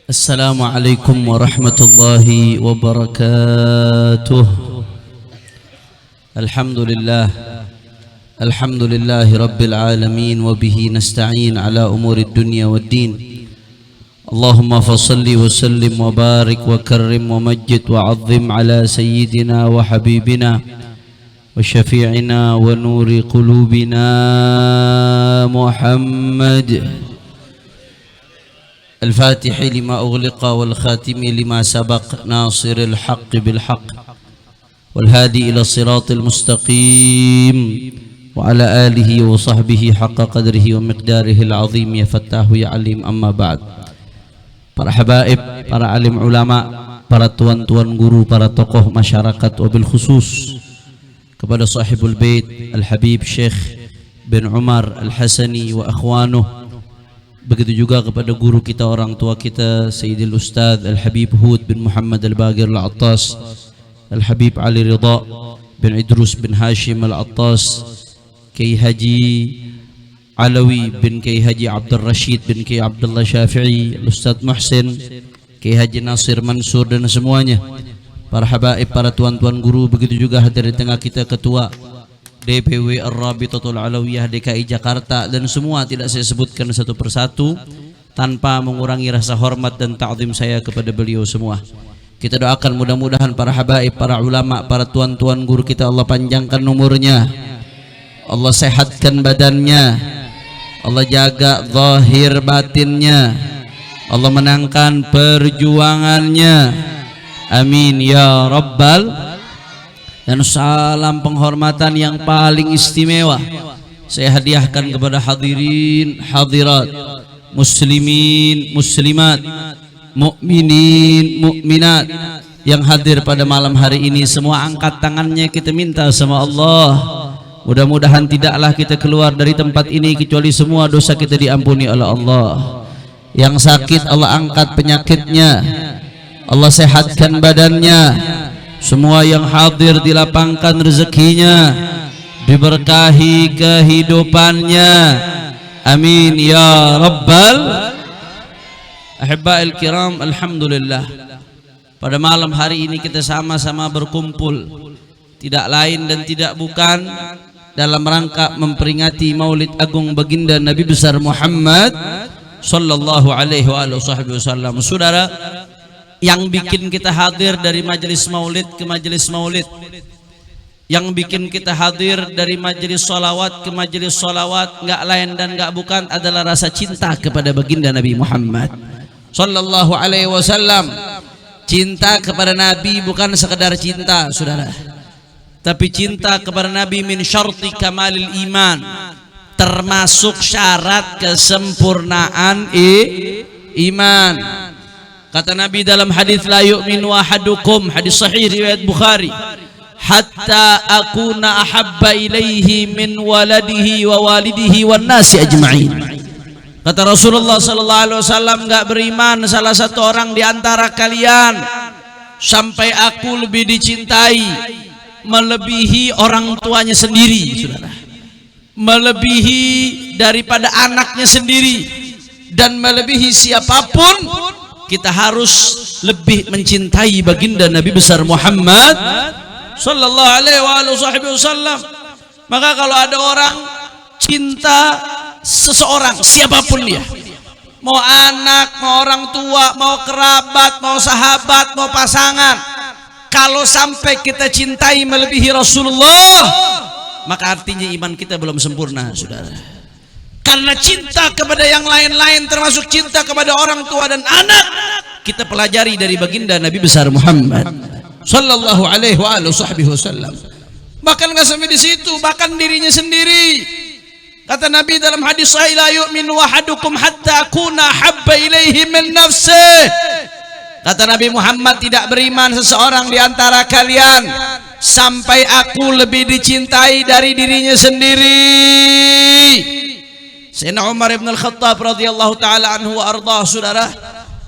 السلام عليكم ورحمة الله وبركاته. الحمد لله رب العالمين وبه نستعين على أمور الدنيا والدين. اللهم فصل وسلم وبارك وكرم ومجد وعظم على سيدنا وحبيبنا وشفيعنا ونور قلوبنا محمد الفاتح لما أغلق والخاتم لما سبق ناصر الحق بالحق والهادي إلى الصراط المستقيم وعلى آله وصحبه حق قدره ومقداره العظيم يا فتاه يا عليم. أما بعد. Para habaib, para alim ulama, para tuan-tuan guru, para tokoh masyarakat, wabil khusus kepada sahibul bait Al-Habib Syekh bin Umar Al-Hasani wa akhwanuh. Begitu juga kepada guru kita, orang tua kita, Sayyidil Ustadz Al-Habib Hud bin Muhammad Al-Bagir Al-Attas, Al-Habib Ali Ridha bin Idrus bin Hashim Al-Attas, Kiai Haji Alawi bin Kiai Haji Abdul Rashid bin Kiai Abdullah Syafi'i, Ustadz Muhsin, Kiai Haji Nasir Mansur dan semuanya. Para habaib, para tuan-tuan guru, begitu juga hadir di tengah kita Ketua DPW Ar-Rabitatul Alawiyah DKI Jakarta, dan semua tidak saya sebutkan satu persatu tanpa mengurangi rasa hormat dan ta'zim saya kepada beliau semua. Kita doakan mudah-mudahan para habaib, para ulama, para tuan-tuan guru kita Allah panjangkan umurnya, Allah sehatkan badannya, Allah jaga zahir batinnya, Allah menangkan perjuangannya, amin ya rabbal. Dan salam penghormatan yang paling istimewa saya hadiahkan kepada hadirin hadirat, muslimin muslimat, mukminin mukminat yang hadir pada malam hari ini. Semua angkat tangannya, kita minta sama Allah, mudah-mudahan tidaklah kita keluar dari tempat ini kecuali semua dosa kita diampuni oleh Allah. Yang sakit Allah angkat penyakitnya, Allah sehatkan badannya. Semua yang hadir dilapangkan rezekinya, diberkahi kehidupannya, amin ya rabbal. Ahibba'il kiram, alhamdulillah, pada malam hari ini kita sama-sama berkumpul tidak lain dan tidak bukan dalam rangka memperingati Maulid Agung Baginda Nabi besar Muhammad sallallahu alaihi wasallam. Saudara, yang bikin kita hadir dari majelis maulid ke majelis maulid, yang bikin kita hadir dari majelis salawat ke majelis salawat, enggak lain dan enggak bukan adalah rasa cinta kepada baginda Nabi Muhammad sallallahu alaihi wasallam. Cinta kepada Nabi bukan sekedar cinta, saudara, tapi cinta kepada Nabi min syarti kamalil iman, termasuk syarat kesempurnaan iman. Kata Nabi dalam hadis la yu'minu ahadukum, hadis sahih riwayat Bukhari, hatta akuna ahabba ilaihi min waladihi wa walidihi wan nasi ajma'in. Kata Rasulullah sallallahu alaihi wasallam, enggak beriman salah satu orang di antara kalian sampai aku lebih dicintai melebihi orang tuanya sendiri, saudara, melebihi daripada anaknya sendiri, dan melebihi siapapun. Kita harus lebih mencintai baginda Nabi besar Muhammad sallallahu alaihi wasallam. Maka kalau ada orang cinta seseorang, siapapun dia, mau anak, mau orang tua, mau kerabat, mau sahabat, mau pasangan, kalau sampai kita cintai melebihi Rasulullah, maka artinya iman kita belum sempurna, saudara. Karena cinta kepada yang lain-lain, termasuk cinta kepada orang tua dan anak, kita pelajari dari baginda Nabi besar Muhammad sallallahu alaihi wasallam. Bahkan nggak sampai di situ, bahkan dirinya sendiri. Kata Nabi dalam hadis sahih, la yu'minu ahadukum hatta akuna habba ilaihi min nafsihi. Kata Nabi Muhammad, tidak beriman seseorang di antara kalian sampai aku lebih dicintai dari dirinya sendiri. Sayyidina Umar ibn al-Khattab radhiyallahu ta'ala anhu wa ardah, saudara,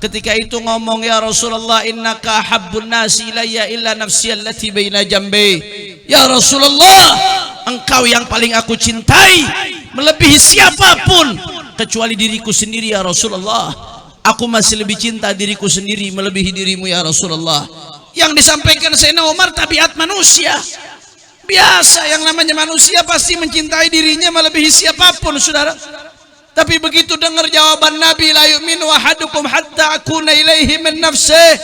ketika itu ngomong, ya Rasulullah, innaka habbun nasi ilayya illa nafsi allati baina jambi. Ya Rasulullah, engkau yang paling aku cintai melebihi siapapun kecuali diriku sendiri, ya Rasulullah. Aku masih lebih cinta diriku sendiri melebihi dirimu ya Rasulullah. Yang disampaikan Sayyidina Umar tabiat manusia. Biasa, yang namanya manusia pasti mencintai dirinya melebihi siapapun, saudara. Tapi begitu dengar jawaban Nabi, la yu'minu ahadukum hatta akuna ilaihi min nafsih.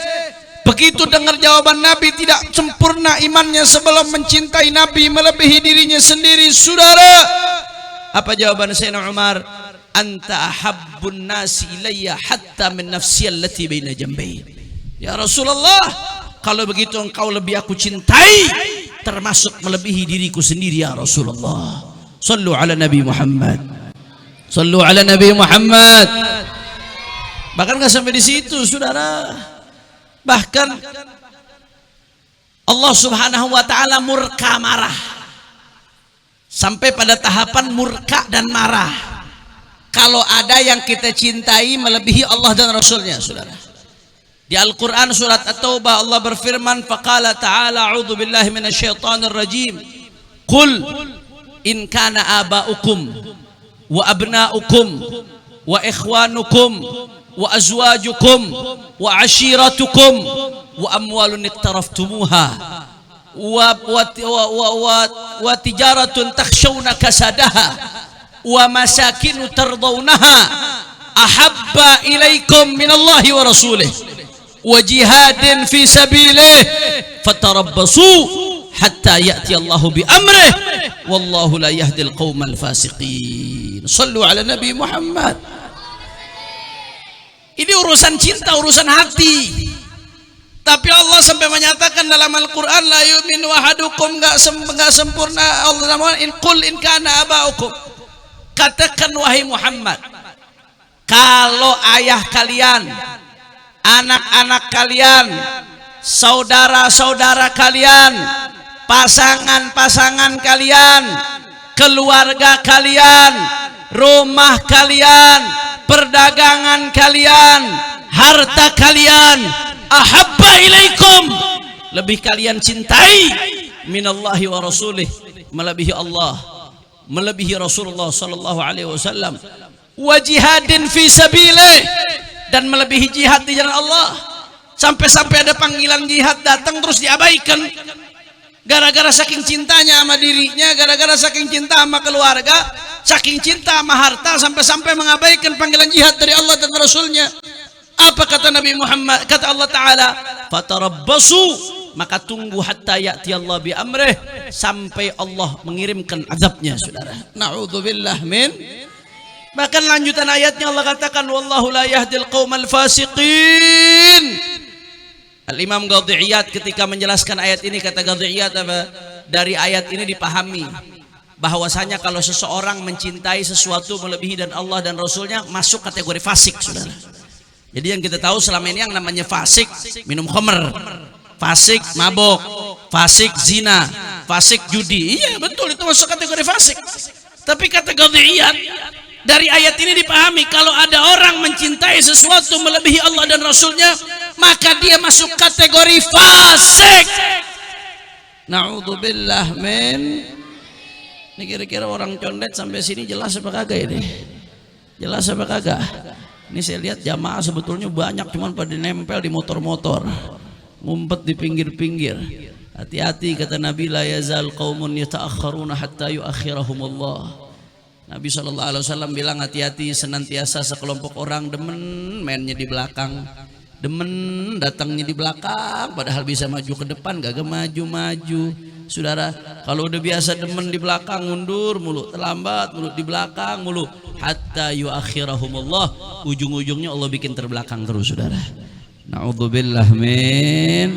Begitu dengar jawaban Nabi, tidak sempurna imannya sebelum mencintai Nabi melebihi dirinya sendiri, saudara. Apa jawaban Sayyidina Umar? Anta ahabbun nasi ilayya hatta min nafsi allati baina jambai. Ya Rasulullah, kalau begitu engkau lebih aku cintai, termasuk melebihi diriku sendiri ya Rasulullah. Sallu ala Nabi Muhammad. Sallu ala Nabi Muhammad. Bahkan nggak sampai di situ, saudara. Bahkan Allah Subhanahu wa taala murka, marah. Sampai pada tahapan murka dan marah kalau ada yang kita cintai melebihi Allah dan Rasulnya, saudara. Di Al-Quran surat At-Taubah Allah berfirman, faqala ta'ala a'udzu billahi minasyaitonir rajim, qul in kana aba'ukum wa abna'ukum wa ikhwanukum wa azwajukum wa ashiratukum wa amwalun iqtaraftumuha wa tijaratun takhshawna kasadaha wa masakinu tardawnaha ahabba ilaikum minallahi wa rasulih wa jihadin fi sabilih fatarabbasu hatta ya'ti Allahu bi amrih wallahu la yahdil qaumal fasiqin. Sallu ala Nabi Muhammad. Ini urusan cinta, urusan hati. Tapi Allah sampai menyatakan dalam Al-Quran, la yu'minu ahadukum, enggak sempurna. Allah nama in qul in kana aba'ukum. Katakan wahai Muhammad, kalau ayah kalian, anak-anak kalian, saudara-saudara kalian, pasangan-pasangan kalian, keluarga kalian, rumah kalian, perdagangan kalian, harta kalian, ahabba ilaikum, lebih kalian cintai minallahi wa rasulih, melebihi Allah, melebihi Rasulullah sallallahu alaihi wasallam, wa jihadin fi sabilih, dan melebihi jihad di jalan Allah. Sampai-sampai ada panggilan jihad datang terus diabaikan gara-gara saking cintanya sama dirinya, gara-gara saking cinta sama keluarga, saking cinta sama harta, sampai-sampai mengabaikan panggilan jihad dari Allah dan Rasulnya. Apa kata Nabi Muhammad? Kata Allah Ta'ala, fatarabbasu, maka tunggu hatta ya'ti Allah bi amrih, sampai Allah mengirimkan azabnya, saudara. Na'udzubillah min. Bahkan lanjutan ayatnya Allah katakan, wallahu la yahdil qaumal fasiqin. Al-Imam Qadhi'iyat ketika menjelaskan ayat ini, kata Qadhi'iyat apa? Dari ayat ini dipahami bahwasanya kalau seseorang mencintai sesuatu melebihi dan Allah dan Rasulnya, masuk kategori fasik, saudara. Jadi yang kita tahu selama ini yang namanya fasik minum khamr, fasik mabok, fasik zina, fasik judi. Iya betul, itu masuk kategori fasik. Tapi kata Qadhi'iyat, dari ayat ini dipahami kalau ada orang mencintai sesuatu melebihi Allah dan Rasulnya, maka dia masuk kategori fasik. Na'udzubillah min. Ini kira-kira orang condet sampai sini jelas apa kagak ini? Jelas apa kagak? Ini saya lihat jamaah sebetulnya banyak, cuman pada nempel di motor-motor, ngumpet di pinggir-pinggir. Hati-hati, kata Nabi, la yazal qaumun yata'akhkharuna hatta yuakhirahumullah. Nabi SAW bilang, hati-hati, senantiasa sekelompok orang demen mainnya di belakang, demen datangnya di belakang, padahal bisa maju ke depan, gak maju-maju. Saudara, kalau udah biasa demen di belakang, mundur mulu, terlambat mulu, di belakang mulu, hatta yuakhirahumullah, ujung-ujungnya Allah bikin terbelakang terus, saudara. Na'udzubillah min.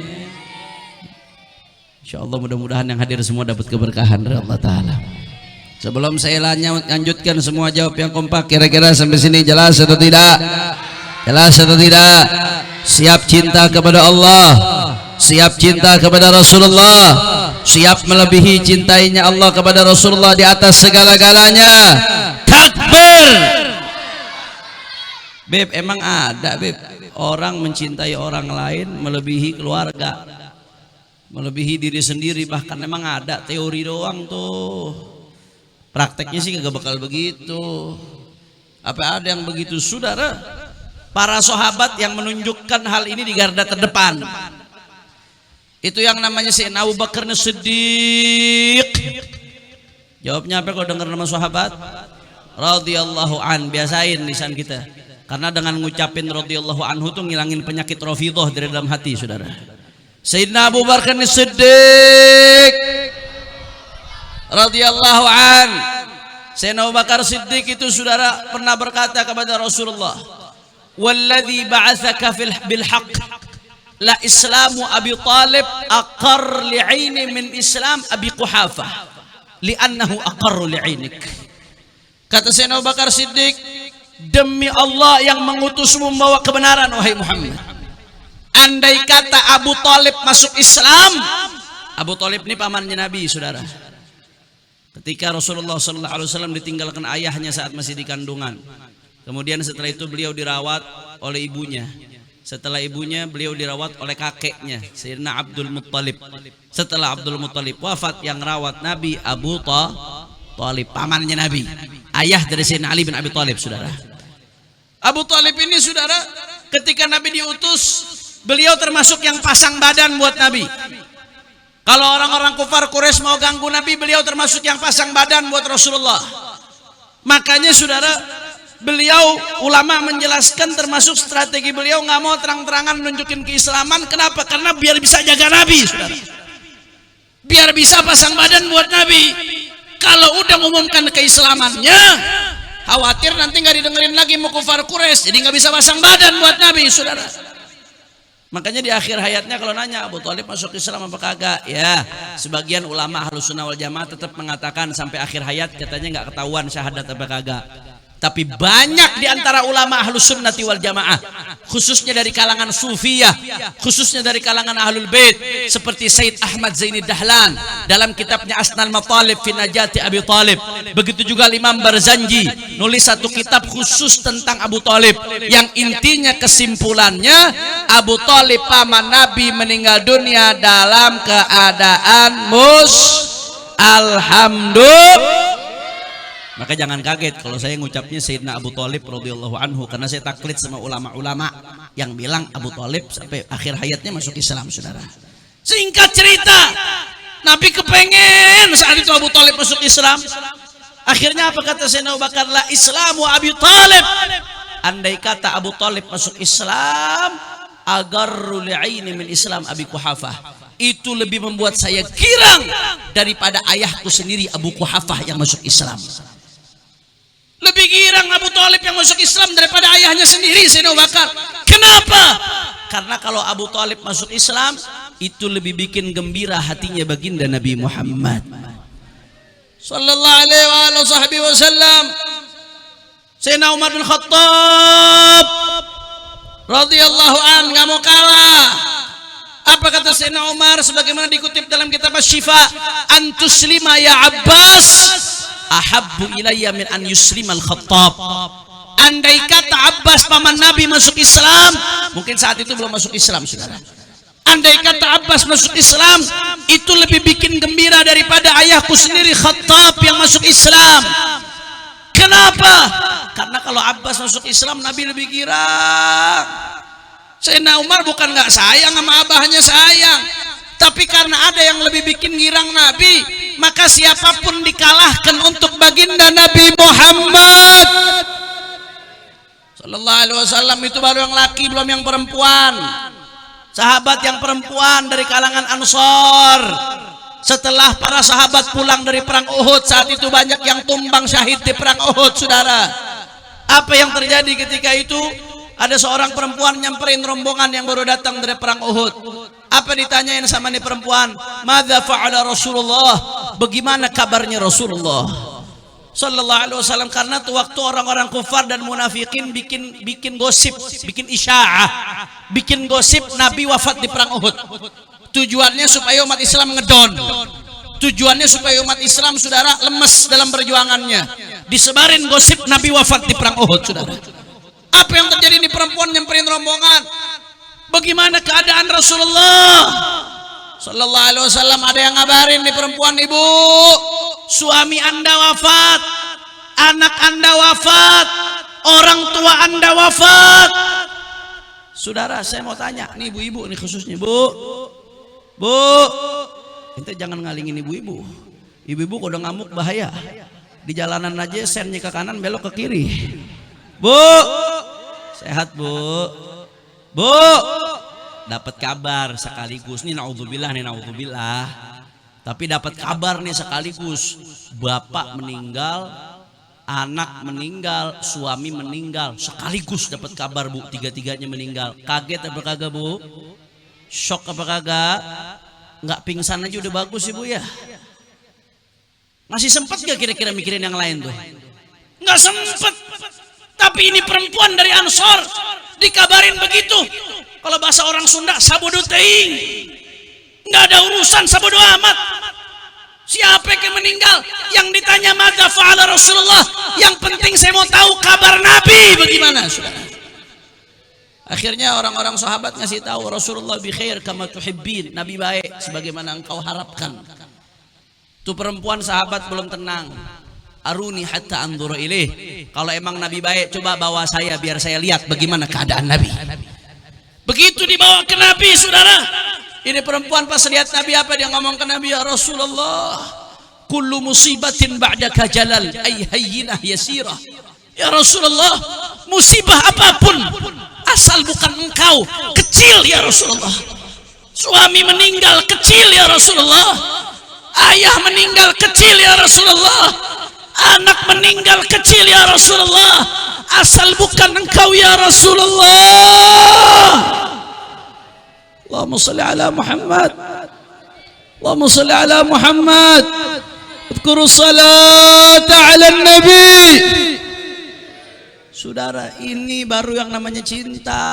Insyaallah mudah-mudahan yang hadir semua dapat keberkahan dari Allah Ta'ala. Sebelum saya lanjutkan, semua jawab yang kompak. Kira-kira sampai sini jelas atau tidak? Jelas atau tidak? Siap cinta kepada Allah, siap cinta kepada Rasulullah, siap melebihi cintainya Allah kepada Rasulullah di atas segala-galanya. Takbir. Beb, emang ada Beb orang mencintai orang lain melebihi keluarga, melebihi diri sendiri, bahkan emang ada, teori doang tuh. Prakteknya sih gak bakal begitu. Apa ada yang begitu, saudara? para sahabat yang menunjukkan hal ini di garda terdepan. Itu yang namanya Sayyidina Abu Bakar As-Siddiq. Jawabnya apa kalau dengar nama sahabat? Radhiyallahu an. Biasain lisan kita. Karena dengan ngucapin radhiyallahu anhu tuh ngilangin penyakit rafidhah dari dalam hati, saudara. Sayyidina Abu Bakar As-Siddiq radhiyallahu an. Sayyidina Abu Bakar Siddiq itu, saudara, pernah berkata kepada Rasulullah, "Walladzi ba'atsaka bil haqq la islamu Abi Talib aqar li'aini min Islam Abi Quhafah li'annahu aqarru li'ainik." Kata Sayyidina Abu Bakar Siddiq, demi Allah yang mengutusmu membawa kebenaran, wahai Muhammad, andai kata Abu Talib masuk Islam. Abu Talib ini pamannya Nabi, saudara. Ketika Rasulullah SAW ditinggalkan ayahnya saat masih di kandungan, kemudian setelah itu beliau dirawat oleh ibunya. Setelah ibunya, beliau dirawat oleh kakeknya, Sayyidina Abdul Muttalib. Setelah Abdul Muttalib wafat, yang rawat Nabi Abu Talib, pamannya Nabi, ayah dari Sayyidina Ali bin Abi Thalib, saudara. Abu Talib ini, saudara, ketika Nabi diutus, beliau termasuk yang pasang badan buat Nabi. Kalau orang-orang kufar Quraisy mau ganggu Nabi, beliau termasuk yang pasang badan buat Rasulullah. Makanya, saudara, beliau, ulama menjelaskan termasuk strategi beliau nggak mau terang-terangan nunjukin keislaman. Kenapa? Karena biar bisa jaga Nabi, saudara. Biar bisa pasang badan buat Nabi. Kalau udah mengumumkan keislamannya, khawatir nanti nggak didengerin lagi mau kufar Quraisy, jadi nggak bisa pasang badan buat Nabi, saudara. Makanya di akhir hayatnya kalau nanya Abu Talib masuk Islam apa kagak, ya sebagian ulama Ahlus Sunnah wal Jamaah tetap mengatakan sampai akhir hayat katanya nggak ketahuan syahadat apa kagak. Tapi banyak di antara ulama Ahlus Sunnati wal Jamaah, khususnya dari kalangan Sufiyah, khususnya dari kalangan Ahlul Bait, seperti Sayyid Ahmad Zaini Dahlan dalam kitabnya Asnal Matalib fi Najati Abi Talib. Begitu juga Imam Barzanji nulis satu kitab khusus tentang Abu Talib, yang intinya kesimpulannya Abu Talib paman Nabi meninggal dunia dalam keadaan alhamdulillah. Maka jangan kaget kalau saya ngucapnya Sayyidina Abu Talib radhiyallahu anhu, karena saya taklid sama ulama-ulama yang bilang Abu Talib sampai akhir hayatnya masuk Islam, saudara. Singkat cerita, Nabi kepengen saat itu Abu Talib masuk Islam. Akhirnya apa kata Sayyidina Abu Bakar? La Islamu Abi Talib. Andai kata Abu Talib masuk Islam, agarru li'aini min Islam Abi Quhafah, itu lebih membuat saya girang daripada ayahku sendiri Abu Quhafah yang masuk Islam. Lebih girang Abu Talib yang masuk Islam daripada ayahnya sendiri, Sayyidina Abu Bakar. Kenapa? Karena kalau Abu Talib masuk Islam, itu lebih bikin gembira hatinya baginda Nabi Muhammad sallallahu alaihi wasallam. Sayyidina Umar bin Khattab radhiyallahu an nggak mau kalah. Apa kata Sayyidina Umar sebagaimana dikutip dalam kitab Asy-Syifa? Antuslima ya Abbas ahabbu ilayya min an yuslimal Khattab. Andai kata Abbas paman Nabi masuk Islam, mungkin saat itu belum masuk Islam, saudara. Andai kata Abbas masuk Islam, itu lebih bikin gembira daripada ayahku sendiri Khattab yang masuk Islam. Kenapa? Karena kalau Abbas masuk Islam, Nabi lebih girang. Sayyidina Umar bukan nggak sayang sama abahnya, sayang, tapi karena ada yang lebih bikin girang Nabi, maka siapapun dikalahkan untuk baginda Nabi Muhammad sallallahu alaihi wasallam. Itu baru yang laki, belum yang perempuan. Sahabat yang perempuan dari kalangan Ansor, setelah para sahabat pulang dari perang Uhud, saat itu banyak yang tumbang syahid di perang Uhud, saudara. Apa yang terjadi ketika itu? Ada seorang perempuan nyamperin rombongan yang baru datang dari perang Uhud. Apa ditanyain sama nih perempuan? Madza fa'ala Rasulullah? Bagaimana kabarnya Rasulullah sallallahu alaihi wasallam? Karena tuh waktu orang-orang kufar dan munafikin bikin gosip, bikin isya'ah, bikin gosip Nabi wafat di perang Uhud. Tujuannya supaya umat Islam ngedon. Tujuannya supaya umat Islam, saudara, lemes dalam perjuangannya. Disebarin gosip Nabi wafat di perang Uhud, saudara. Apa yang terjadi? Ini perempuan nyamperin rombongan. Bagaimana keadaan Rasulullah sallallahu alaihi wasallam? Ada yang ngabarin nih perempuan, ibu, suami anda wafat, anak anda wafat, orang tua anda wafat, Saudara, saya mau tanya nih ibu-ibu nih khususnya, Bu, ente jangan ngalingin ibu-ibu. Ibu-ibu kalau udah ngamuk bahaya. Di jalanan aja sennya ke kanan belok ke kiri. Bu, sehat Bu. Dapat kabar sekaligus nih naudzubillah. Tapi dapat kabar nih sekaligus, bapak meninggal, anak meninggal, suami meninggal, sekaligus dapat kabar Bu, tiga-tiganya meninggal. Kaget apa kagak Bu? Shock apa kagak? Nggak pingsan aja udah bagus Ibu ya. Masih sempat gak kira-kira mikirin yang lain tuh? Nggak sempat. Tapi ini perempuan dari Ansor dikabarin begitu. Kalau bahasa orang Sunda sabodo teuing. Nggak ada urusan, sabodo amat. Siapa yang meninggal? Yang ditanya madza fa'ala Rasulullah. Yang penting saya mau tahu kabar Nabi bagaimana, Saudara. Akhirnya orang-orang sahabat ngasih tahu Rasulullah bi khair kama tuhibbin. Nabi baik sebagaimana engkau harapkan. Tuh perempuan sahabat belum tenang. Aruni hatta anzura ilaih. Kalau emang Nabi baik, coba bawa saya biar saya lihat bagaimana keadaan Nabi. Begitu dibawa ke Nabi, Saudara. Ini perempuan pas lihat Nabi apa dia ngomong ke Nabi, ya Rasulullah, kullu musibatin ba'daka jalal ay hayyinah yasirah. Ya Rasulullah, musibah apapun asal bukan engkau kecil ya Rasulullah. Suami meninggal kecil ya Rasulullah. Ayah meninggal kecil ya Rasulullah. Anak meninggal kecil ya Rasulullah. Asal bukan engkau ya Rasulullah. Allahumma salli ala Muhammad. Allahumma salli ala Muhammad. Udhkuru salata ala Nabi. Saudara, ini baru yang namanya cinta.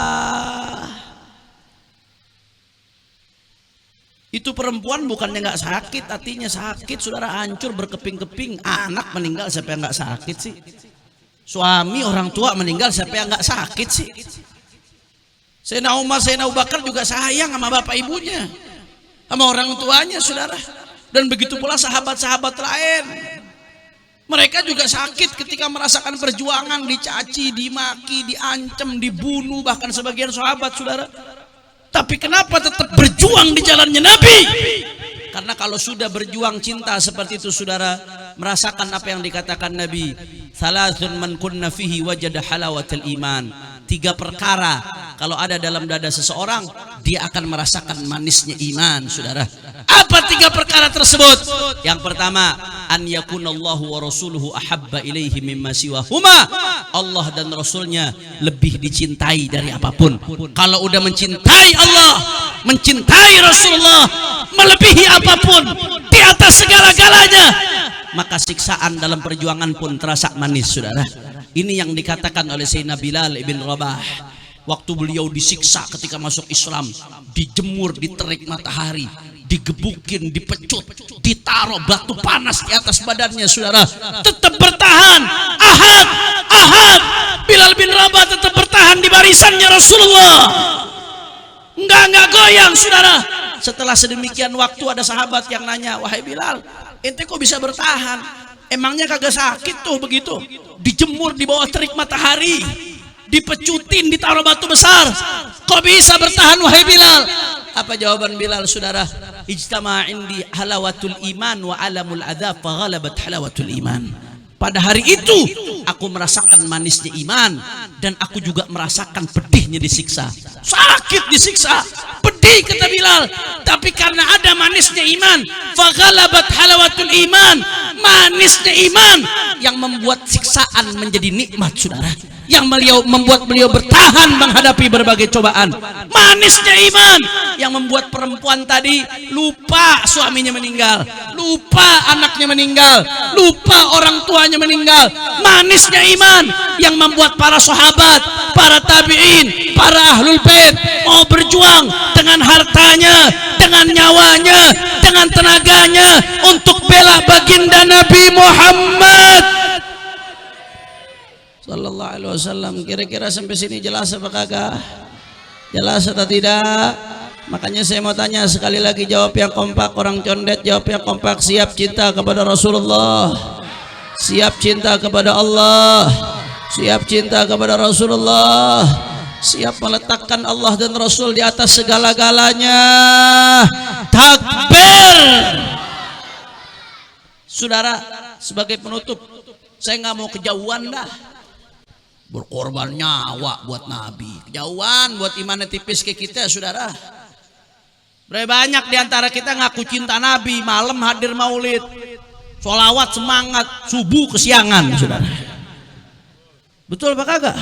Itu perempuan bukannya nggak sakit, hatinya sakit, saudara, hancur berkeping-keping. Anak meninggal siapa yang nggak sakit sih? Suami orang tua meninggal siapa yang nggak sakit sih? Sayyidina Umar, Sayyidina Abu Bakar juga sayang sama bapak ibunya, sama orang tuanya, saudara. Dan begitu pula sahabat-sahabat lain. Mereka juga sakit ketika merasakan perjuangan, dicaci, dimaki, diancam, dibunuh, bahkan sebagian sahabat, saudara. Tapi kenapa tetap berjuang di jalannya Nabi? Karena kalau sudah berjuang cinta seperti itu, saudara, merasakan apa yang dikatakan Nabi, salasun man kunna fihi wajada halawatul iman. 3 perkara kalau ada dalam dada seseorang, dia akan merasakan manisnya iman, saudara. Apa 3 perkara tersebut? Yang pertama, an yakunallahu wa rasuluhu ahabba ilaihi mimma siwahuma. Allah dan Rasulnya lebih dicintai dari apapun. Kalau udah mencintai Allah, mencintai Rasulullah, melebihi apapun, di atas segala-galanya, maka siksaan dalam perjuangan pun terasa manis, saudara. Ini yang dikatakan oleh Sayyidina Bilal ibn Rabah. Waktu beliau disiksa ketika masuk Islam, dijemur di terik matahari, digebukin, dipecut, ditaruh batu panas di atas badannya, saudara, tetap bertahan. Ahad Bilal bin Rabah tetap bertahan di barisannya Rasulullah, enggak goyang, saudara. Setelah sedemikian waktu ada sahabat yang nanya, wahai Bilal, ente kok bisa bertahan? Emangnya kagak sakit tuh begitu? Dijemur di bawah terik matahari, dipecutin, ditaruh batu besar, kok bisa bertahan wahai Bilal? Apa jawaban Bilal, saudara? Ijtama indi halawatul iman wa alamul adzab fa ghalabat halawatul iman. Pada hari itu aku merasakan manisnya iman, dan aku juga merasakan pedihnya disiksa. Sakit disiksa, pedih kata Bilal, tapi karena ada manisnya iman, fa ghalabat halawatul iman, manisnya iman yang membuat siksaan menjadi nikmat, saudara. Yang membuat beliau bertahan menghadapi berbagai cobaan. Manisnya iman yang membuat perempuan tadi lupa suaminya meninggal, lupa anaknya meninggal, lupa orang tuanya meninggal. Manisnya iman yang membuat para sahabat, para tabi'in, para ahlul bait mau berjuang dengan hartanya, dengan nyawanya, dengan tenaganya untuk bela baginda Nabi Muhammad sallallahu alaihi wasallam. Kira-kira sampai sini jelas apa kagak? Jelas atau tidak? Makanya saya mau tanya sekali lagi, jawab yang kompak. Orang condet jawab yang kompak. Siap cinta kepada Rasulullah, siap cinta kepada Allah, siap cinta kepada Rasulullah, siap meletakkan Allah dan Rasul di atas segala-galanya. Takbir. Saudara, sebagai penutup, saya nggak mau kejauhan dah. Berkorban nyawa buat Nabi, kejauhan buat imannya tipis ke kita, saudara. Berapa banyak diantara kita ngaku cinta Nabi, malam hadir maulid, sholawat semangat, subuh kesiangan, saudara. Betul apa kagak?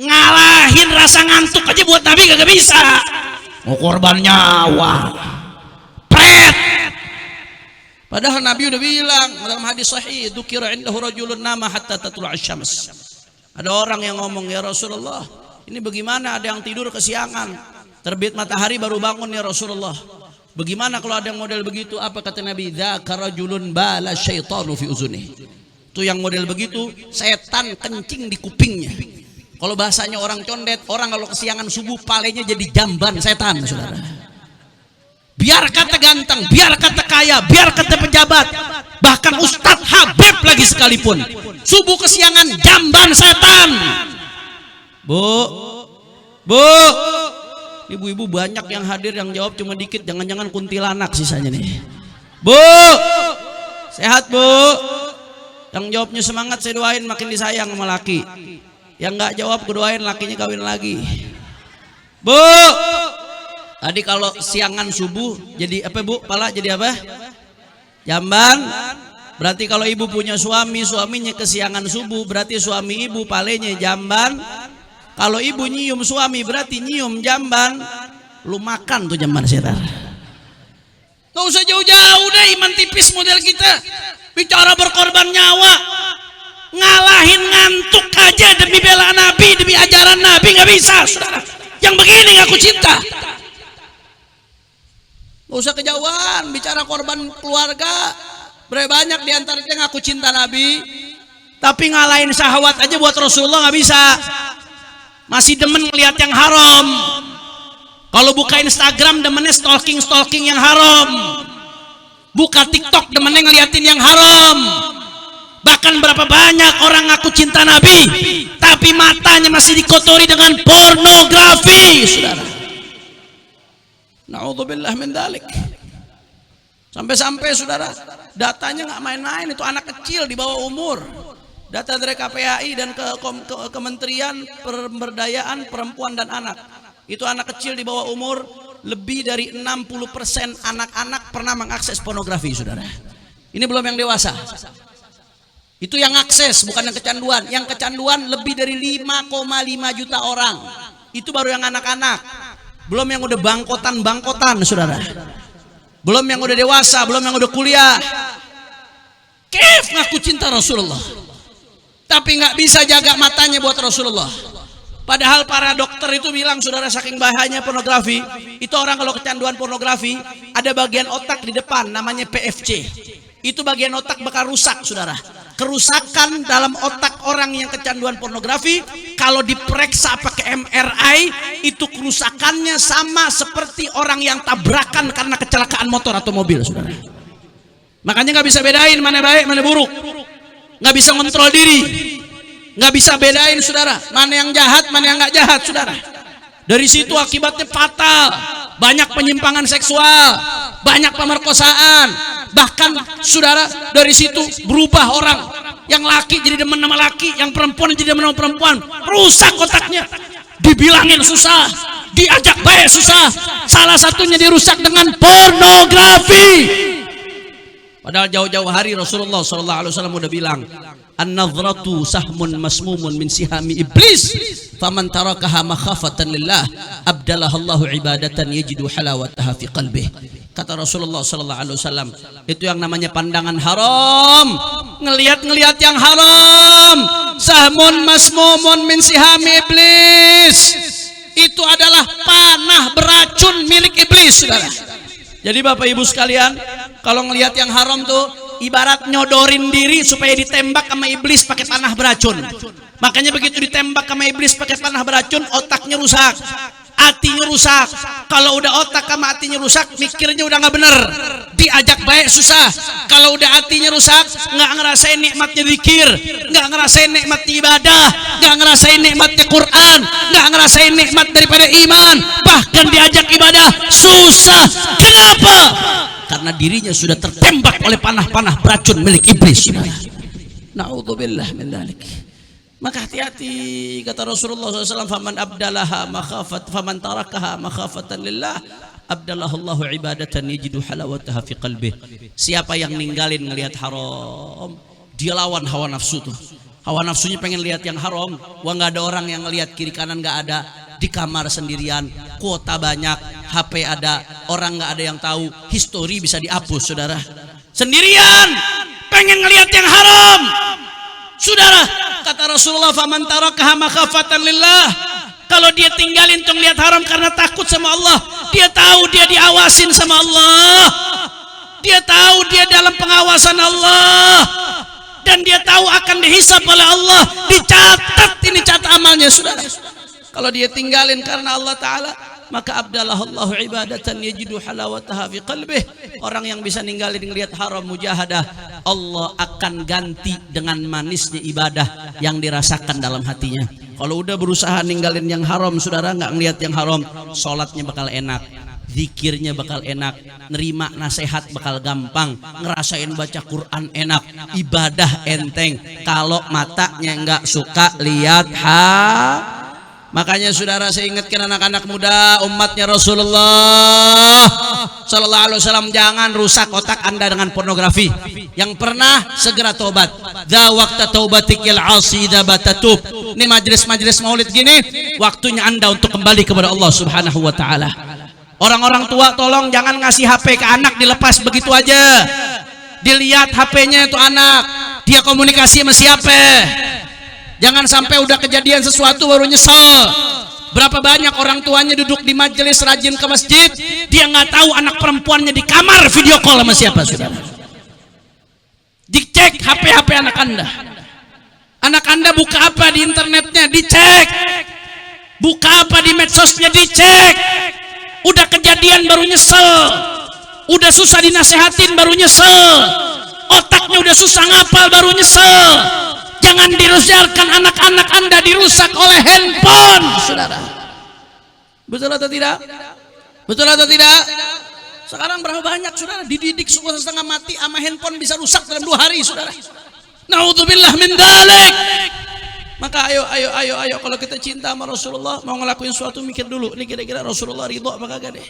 Ngalahin rasa ngantuk aja buat Nabi kagak bisa. Mau korban nyawa, pret. Padahal Nabi udah bilang dalam hadis sahih, dzukira indahu rajulun nama hatta tatlu'a asy-syams. Ada orang yang ngomong, ya Rasulullah, ini bagaimana ada yang tidur kesiangan, terbit matahari baru bangun ya Rasulullah. Bagaimana kalau ada yang model begitu? Apa kata Nabi? Dzaka rajulun bala syaitanu fi uzunih. Itu yang model begitu, setan kencing di kupingnya. Kalau bahasanya orang condet, orang kalau kesiangan subuh palenya jadi jamban setan, saudara. Biar kata ganteng, biar kata kaya, biar kata pejabat, bahkan Ustadz Habib lagi sekalipun, subuh kesiangan jamban setan. Bu, ibu-ibu banyak yang hadir, yang jawab cuma dikit, jangan-jangan kuntilanak sisanya nih. Bu, sehat bu? Yang jawabnya semangat saya doain makin disayang sama laki. Yang nggak jawab gue doain lakinya kawin lagi. Bu, tadi kalau siangan subuh jadi apa bu? Pala jadi apa? Jamban. Berarti kalau ibu punya suami, suaminya kesiangan subuh, berarti suami ibu palenya jamban. Kalau ibu nyium suami berarti nyium jamban. Lu makan tuh jamban setan. Gak usah jauh-jauh deh, iman tipis model kita. Bicara berkorban nyawa, ngalahin ngantuk aja demi bela Nabi, demi ajaran Nabi nggak bisa, saudara. Yang begini ngaku cinta. Gak usah kejauhan, bicara korban keluarga. Berapa banyak diantara kita ngaku cinta Nabi, tapi ngalahin syahwat aja buat Rasulullah nggak bisa. Masih demen ngeliat yang haram. Kalau buka Instagram demennya stalking yang haram. Buka TikTok demennya ngeliatin yang haram. Bahkan berapa banyak orang ngaku cinta Nabi, tapi matanya masih dikotori dengan pornografi, saudara. Na'udzubillah min dzalik. Sampai-sampai saudara, datanya nggak main-main, itu anak kecil di bawah umur. Data dari KPAI dan Kementerian Pemberdayaan Perempuan dan Anak. Itu anak kecil di bawah umur, lebih dari 60% anak-anak pernah mengakses pornografi, saudara. Ini belum yang dewasa. Itu yang akses, bukan yang kecanduan. Yang kecanduan lebih dari 5,5 juta orang. Itu baru yang anak-anak. Belum yang udah bangkotan, saudara. Belum yang udah dewasa, belum yang udah kuliah. Kef ngaku cinta Rasulullah, tapi nggak bisa jaga matanya buat Rasulullah. Padahal para dokter itu bilang, saudara, saking bahayanya pornografi, itu orang kalau kecanduan pornografi, ada bagian otak di depan namanya PFC. Itu bagian otak bakal rusak, saudara. Kerusakan dalam otak orang yang kecanduan pornografi, kalau diperiksa pakai MRI, itu kerusakannya sama seperti orang yang tabrakan karena kecelakaan motor atau mobil, saudara. Makanya nggak bisa bedain mana baik, mana buruk. Nggak bisa kontrol diri. Nggak bisa bedain, saudara, mana yang jahat, mana yang nggak jahat, saudara. Dari situ akibatnya fatal. Banyak penyimpangan seksual, banyak pemerkosaan. Bahkan, saudara, dari situ berubah orang. Yang laki jadi demen sama laki, yang perempuan jadi demen sama perempuan. Rusak otaknya. Dibilangin susah, diajak baik susah. Salah satunya dirusak dengan pornografi. Padahal jauh-jauh hari Rasulullah SAW udah bilang, an-nadhratu sahmun masmumun min sihami iblis, faman tarakaha makhafatan lillah abdalahallahu ibadatan yajidu halawataha fi qalbih. Kata Rasulullah SAW, itu yang namanya pandangan haram, ngelihat yang haram, sahmun masmumun min sihami iblis, itu adalah panah beracun milik iblis, saudara. Jadi Bapak Ibu sekalian, kalau ngelihat yang haram tuh ibarat nyodorin diri supaya ditembak sama iblis pakai panah beracun. Makanya begitu ditembak sama iblis pakai panah beracun, otaknya rusak. hatinya rusak. Kalau udah otak sama hatinya rusak, mikirnya udah nggak bener, diajak baik susah. Kalau udah hatinya rusak, nggak ngerasain nikmatnya zikir, nggak ngerasain nikmatnya ibadah, nggak ngerasain nikmatnya Quran, nggak ngerasain nikmat daripada iman, bahkan diajak ibadah susah. Kenapa? Karena dirinya sudah tertembak oleh panah-panah beracun milik iblis. Na'udzubillah min dzalik. Maka hati-hati, kata Rasulullah SAW, faman abdalaha makhafat, faman tarakaha makhafatan lillah, abdalahullahu ibadatan yajidu halawataha fi qalbih. Siapa yang ninggalin ngelihat haram, dia lawan hawa nafsu tuh. Hawa nafsunya pengen lihat yang haram. Wah, nggak ada orang yang ngelihat kiri kanan, nggak ada. Di kamar sendirian, kuota banyak, HP ada, orang nggak ada yang tahu, histori bisa dihapus, saudara. Sendirian, pengen ngelihat yang haram, saudara. Kata Rasulullah, faman tarakaha makhafatan lillah. Kalau dia tinggalin tuh lihat haram karena takut sama Allah, dia tahu dia diawasin sama Allah, dia tahu dia dalam pengawasan Allah, dan dia tahu akan dihisab oleh Allah, dicatat, ini catat amalnya, saudara. Kalau dia tinggalin karena Allah Ta'ala, maka abdalahullahu ibadatan yajidu halawataha fi qalbih. Orang yang bisa ninggalin ngelihat haram mujahadah, Allah akan ganti dengan manisnya ibadah yang dirasakan dalam hatinya. Kalau udah berusaha ninggalin yang haram, saudara, nggak ngelihat yang haram, sholatnya bakal enak, zikirnya bakal enak, nerima nasihat bakal gampang, ngerasain baca Quran enak, ibadah enteng. Kalau matanya nggak suka lihat Makanya saudara, saya ingatkan anak-anak muda umatnya Rasulullah Sallallahu Alaihi Wasallam, jangan rusak otak anda dengan pornografi. Yang pernah segera tobat. Dha waqta taubatikil asi idza batatub. Ini majelis-majelis maulid gini, waktunya anda untuk kembali kepada Allah Subhanahu wa taala. Orang-orang tua tolong jangan ngasih HP ke anak dilepas begitu aja. Dilihat HP-nya itu anak, dia komunikasi sama siapa. Jangan sampai udah kejadian sesuatu baru nyesel. Berapa banyak orang tuanya duduk di majelis rajin ke masjid, dia nggak tahu anak perempuannya di kamar video call sama siapa, saudara. Dicek HP anak anda. Anak anda buka apa di internetnya, dicek. Buka apa di medsosnya, dicek. Udah kejadian baru nyesel. Udah susah dinasehatin baru nyesel. Otaknya udah susah ngapal baru nyesel. Jangan dirusakkan anak-anak anda dirusak oleh handphone, saudara. Betul atau tidak? Betul atau tidak? Sekarang berapa banyak, saudara, dididik setengah mati sama handphone bisa rusak dalam 2 hari, saudara. Naudzubillah min dzalik. Maka ayo kalau kita cinta sama Rasulullah, mau ngelakuin sesuatu mikir dulu, ini kira-kira Rasulullah ridho apa kagak deh.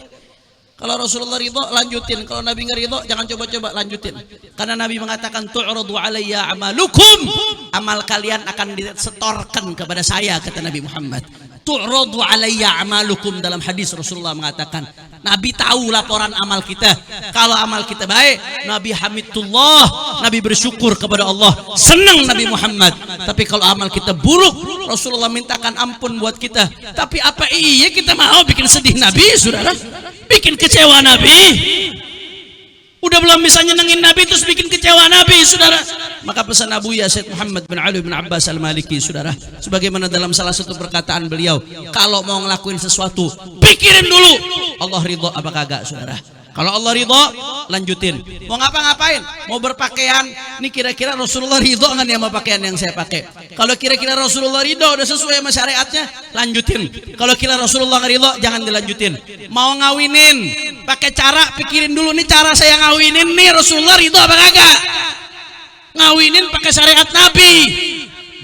Kalau Rasulullah ridho, lanjutin. Kalau Nabi nggak ridho, jangan coba-coba lanjutin. Karena Nabi mengatakan, tu'radu alayya amalukum. Amal kalian akan disetorkan kepada saya, kata Nabi Muhammad. Tu'radu alayya amalukum. Dalam hadis Rasulullah mengatakan, Nabi tahu laporan amal kita. Kalau amal kita baik, Nabi hamidullah, Nabi bersyukur kepada Allah, senang Nabi Muhammad. Tapi kalau amal kita buruk, Rasulullah mintakan ampun buat kita. Tapi apa iya kita mau bikin sedih Nabi, saudara? Bikin kecewa Nabi? Udah belum bisa nyenengin Nabi terus bikin kecewa Nabi, saudara. Maka pesan Abu Ya Said Muhammad bin Ali bin Abbas Al-Maliki, saudara, sebagaimana dalam salah satu perkataan beliau, kalau mau ngelakuin sesuatu, pikirin dulu Allah ridho apa kagak, saudara. Kalau Allah ridho, lanjutin. Mau ngapa-ngapain, mau berpakaian, ini kira-kira Rasulullah ridho nggak nih sama pakaian yang saya pakai? Kalau kira-kira Rasulullah ridho, udah sesuai sama syariatnya, lanjutin. Kalau kira Rasulullah nggak ridho, jangan dilanjutin. Mau ngawinin, pakai cara, pikirin dulu nih cara saya ngawinin nih, Rasulullah ridho apa kagak? Ngawinin pakai syariat Nabi,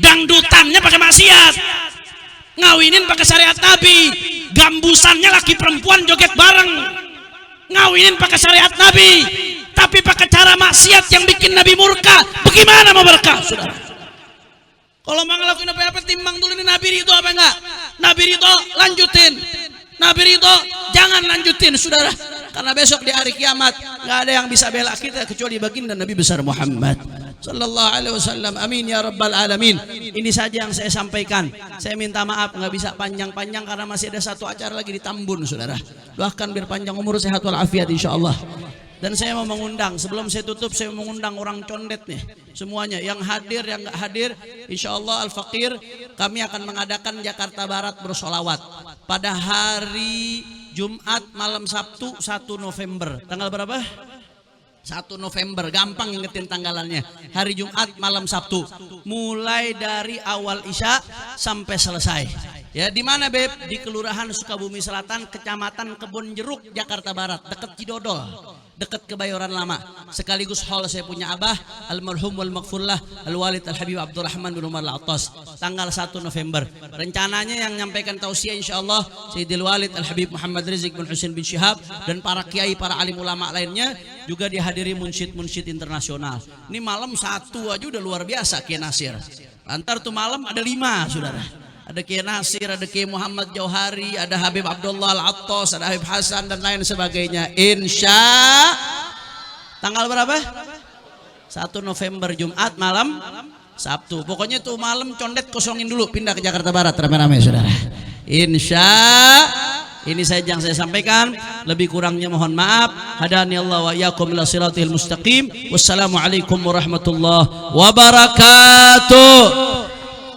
dangdutannya pakai maksiat. Ngawinin pakai syariat Nabi, gambusannya laki perempuan joget bareng. Ngawinin pakai syariat Nabi, tapi pakai cara maksiat yang bikin Nabi murka, bagaimana mau berkah, saudara? Kalau mau ngelakuin apa-apa, timbang dulu ini Nabi ridho apa enggak. Nabi ridho, lanjutin. Nabi ridho, jangan lanjutin, saudara. Karena besok di hari kiamat nggak ada yang bisa bela kita kecuali baginda Nabi besar Muhammad Sallallahu Alaihi Wasallam. Amin ya Rabbal Alamin. Ini saja yang saya sampaikan. Saya minta maaf nggak bisa panjang-panjang karena masih ada satu acara lagi di Tambun, saudara. Doakan biar panjang umur, sehat walafiat insya Allah. Dan saya mau mengundang, sebelum saya tutup, saya mau mengundang orang condet nih, semuanya yang hadir, yang nggak hadir, insya Allah Al-Fakir, kami akan mengadakan Jakarta Barat bersolawat. pada hari Jumat malam Sabtu 1 November. Tanggal berapa? 1 November, gampang ingetin tanggalannya. Hari Jumat malam Sabtu, mulai dari awal Isya sampai selesai. Ya, di mana Beb? Di Kelurahan Sukabumi Selatan, Kecamatan Kebon Jeruk, Jakarta Barat, dekat Cidodol, dekat Kebayoran Lama. Sekaligus hall saya punya abah, almarhum wal maghfurlah Al-Walid Al-Habib Abdurrahman bin Umar Al-Attas, tanggal 1 November. Rencananya yang menyampaikan tausiah insyaallah Sayyidil Walid Al-Habib Muhammad Rizik bin Husain bin Syihab, dan para kiai, para alim ulama lainnya, juga dihadiri munsyid-munsyid internasional. Ini malam 1 aja udah luar biasa Kiai Nasir. Antar tuh malam ada 5 saudara. Ada Kiai Nasir, ada Kiai Muhammad Jauhari, ada Habib Abdullah Al-Attas, ada Habib Hasan dan lain sebagainya. Insya tanggal berapa? 1 November Jumat malam Sabtu. Pokoknya tuh malam condet kosongin dulu, pindah ke Jakarta Barat rame-rame saudara. Insya ini saja yang saya sampaikan. Lebih kurangnya mohon maaf. Hadani Allah wa iyyakum ila siratil mustaqim. Wassalamualaikum warahmatullahi wabarakatuh.